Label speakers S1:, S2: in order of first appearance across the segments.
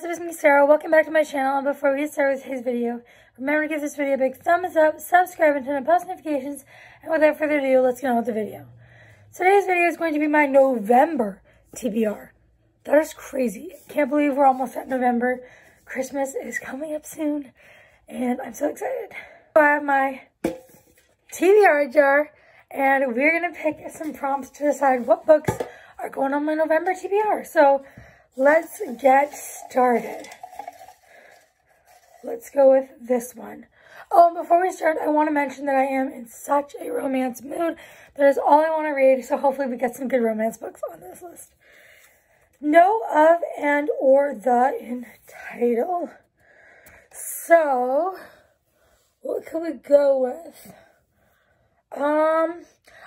S1: what's up, it's me Sarah. Welcome back to my channel, and before we get started with today's video, remember to give this video a big thumbs up, subscribe, and turn on post notifications, and without further ado, let's get on with the video. Today's video is going to be my November TBR. That is crazy. Can't believe we're almost at November. Christmas is coming up soon, and I'm so excited. I have my TBR jar, and we're going to pick some prompts to decide what books are going on my November TBR. So let's get started. Let's go with this one. Oh, before we start, I want to mention that I am in such a romance mood. That is all I want to read, so hopefully we get some good romance books on this list. Know of and or the in title. So, what can we go with?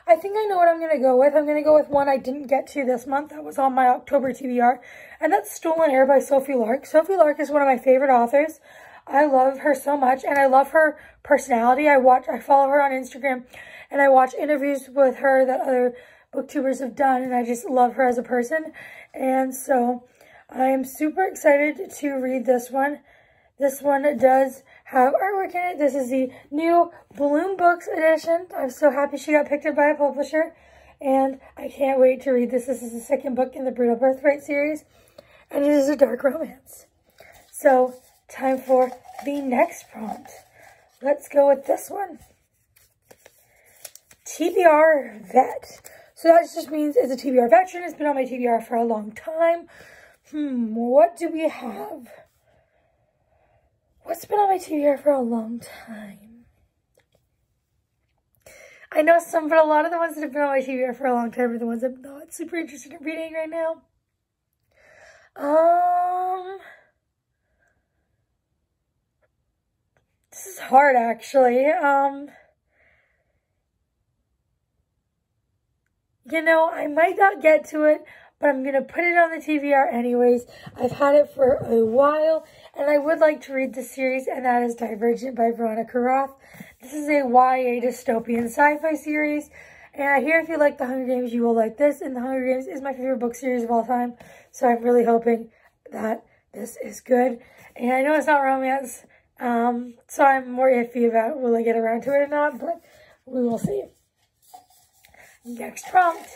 S1: I think I know what I'm going to go with. I'm going to go with one I didn't get to this month. That was on my October TBR. And that's Stolen Air by Sophie Lark. Sophie Lark is one of my favorite authors. I love her so much. And I love her personality. I follow her on Instagram. And I watch interviews with her that other booktubers have done. And I just love her as a person. And so I am super excited to read this one. This one does have artwork in it. This is the new Bloom Books edition. I'm so happy she got picked up by a publisher. And I can't wait to read this. This is the second book in the Brutal Birthright series. And it is a dark romance. So, time for the next prompt. Let's go with this one. TBR Vet. So that just means it's a TBR veteran. It's been on my TBR for a long time. What do we have? What's been on my TBR for a long time? I know some, but a lot of the ones that have been on my TBR for a long time are the ones I'm not super interested in reading right now. This is hard, actually. You know, I might not get to it, but I'm going to put it on the TBR anyways. I've had it for a while, and I would like to read the series, and that is Divergent by Veronica Roth. This is a YA dystopian sci-fi series, and I hear if you like The Hunger Games, you will like this, and The Hunger Games is my favorite book series of all time, so I'm really hoping that this is good. And I know it's not romance, so I'm more iffy about will I get around to it or not, but we will see. Next prompt.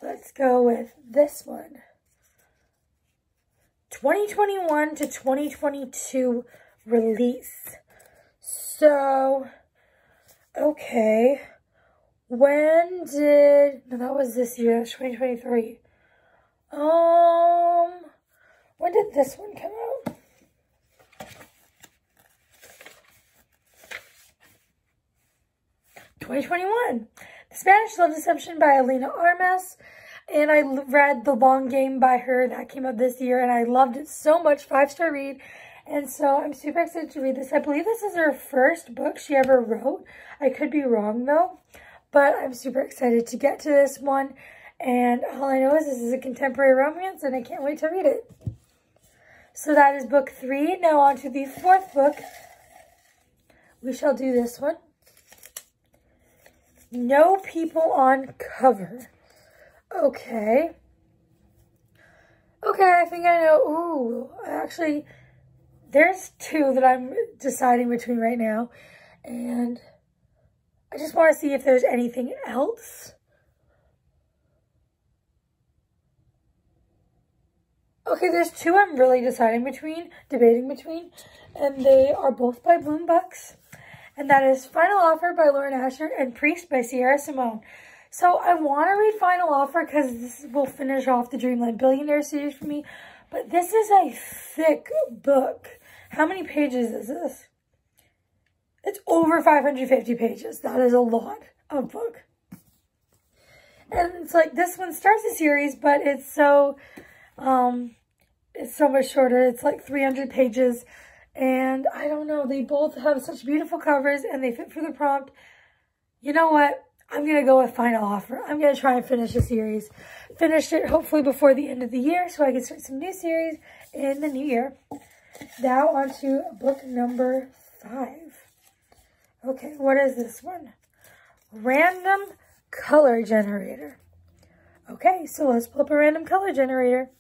S1: Let's go with this one. 2021 to 2022 release. So, okay. No, that was this year. That was 2023. When did this one come out? '21. The Spanish Love Deception by Elena Armas. And I read The Long Game by her. That came out this year. And I loved it so much. 5-star read. And so I'm super excited to read this. I believe this is her first book she ever wrote. I could be wrong though. But I'm super excited to get to this one. And all I know is this is a contemporary romance. And I can't wait to read it. So that is book 3. Now on to the 4th book. We shall do this one. No People on Cover. Okay. Okay, I think I know. Ooh, actually, there's 2 that I'm deciding between right now. And I just want to see if there's anything else. Okay, there's 2 I'm really debating between. And they are both by Bloom Books. And that is Final Offer by Lauren Asher and Priest by Sierra Simone. So I want to read Final Offer because this will finish off the Dreamland Billionaire series for me. But this is a thick book. How many pages is this? It's over 550 pages. That is a lot of book. And it's like this one starts a series, but it's so much shorter. It's like 300 pages. And I don't know, they both have such beautiful covers and they fit for the prompt. You know what? I'm going to go with Final Offer. I'm going to try and finish the series. Finish it hopefully before the end of the year so I can start some new series in the new year. Now on to book number 5. Okay, what is this one? Random Color Generator. Okay, so let's pull up a random color generator.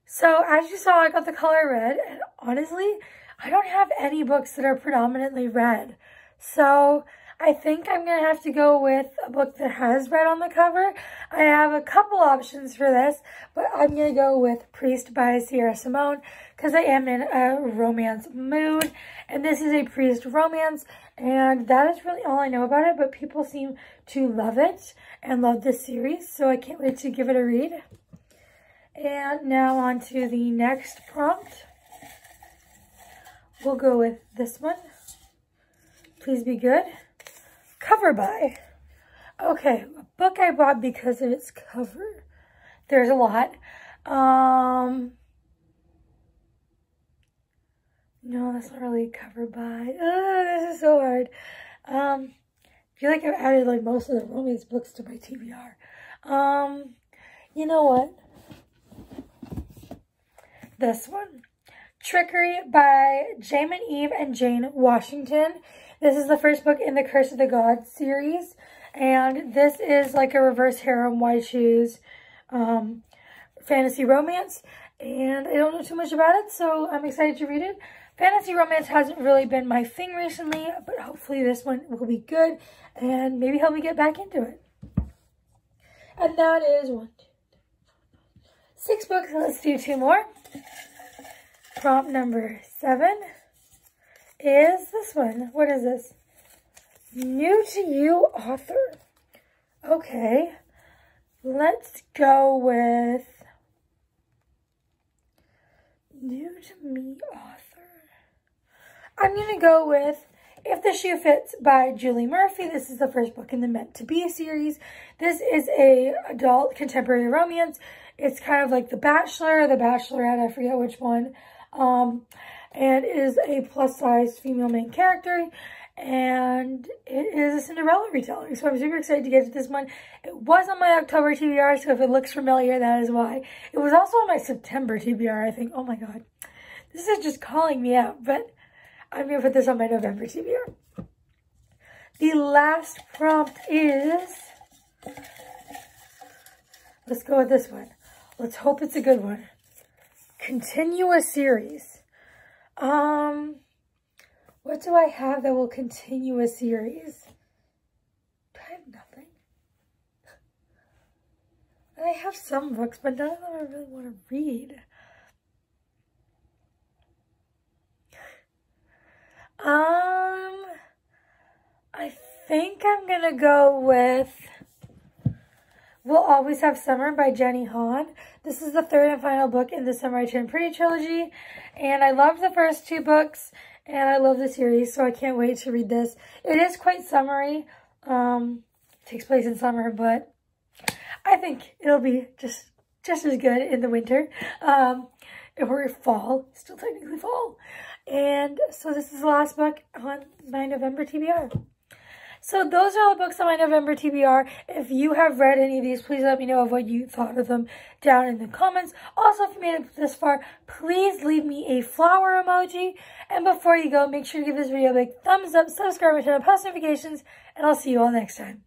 S1: So as you saw, I got the color red, and honestly, I don't have any books that are predominantly red. So I think I'm going to have to go with a book that has red on the cover. I have a couple options for this, but I'm going to go with Priest by Sierra Simone because I am in a romance mood. And this is a priest romance, and that is really all I know about it, but people seem to love it and love this series, so I can't wait to give it a read. And now on to the next prompt. We'll go with this one. Please be good. Cover by. Okay, a book I bought because of its cover. There's a lot. No, that's not really cover by. This is so hard. I feel like I've added like most of the romance books to my TBR. You know what? This one. Trickery by Jamin Eve and Jane Washington. This is the first book in the Curse of the Gods series. And this is like a reverse harem why choose fantasy romance. And I don't know too much about it, so I'm excited to read it. Fantasy romance hasn't really been my thing recently, but hopefully this one will be good and maybe help me get back into it. And that is 6 books. Let's do 2 more. Prompt number 7 is this one. What is this? New to you author. Okay. Let's go with new to me author. I'm going to go with If the Shoe Fits by Julie Murphy. This is the first book in the Meant to Be series. This is a adult contemporary romance. It's kind of like The Bachelor or The Bachelorette, I forget which one. And it is a plus-size female main character. And it is a Cinderella retelling. So I'm super excited to get to this one. It was on my October TBR, so if it looks familiar, that is why. It was also on my September TBR, I think. Oh my god. This is just calling me out, but I'm going to put this on my November TBR. The last prompt is, let's go with this one. Let's hope it's a good one. Continue a series. What do I have that will continue a series? I have nothing. I have some books, but none of them I really want to read. I think I'm gonna go with We'll Always Have Summer by Jenny Han. This is the 3rd and final book in the Summer I Turn Pretty trilogy, and I loved the first 2 books, and I love the series, so I can't wait to read this. It is quite summery. Takes place in summer, but I think it'll be just as good in the winter. Or fall, still technically fall. And so this is the last book on my November TBR. So those are all the books on my November TBR. If you have read any of these, please let me know of what you thought of them down in the comments. Also, if you made it this far, please leave me a flower emoji. And before you go, make sure to give this video a big thumbs up, subscribe, and turn on post notifications. And I'll see you all next time.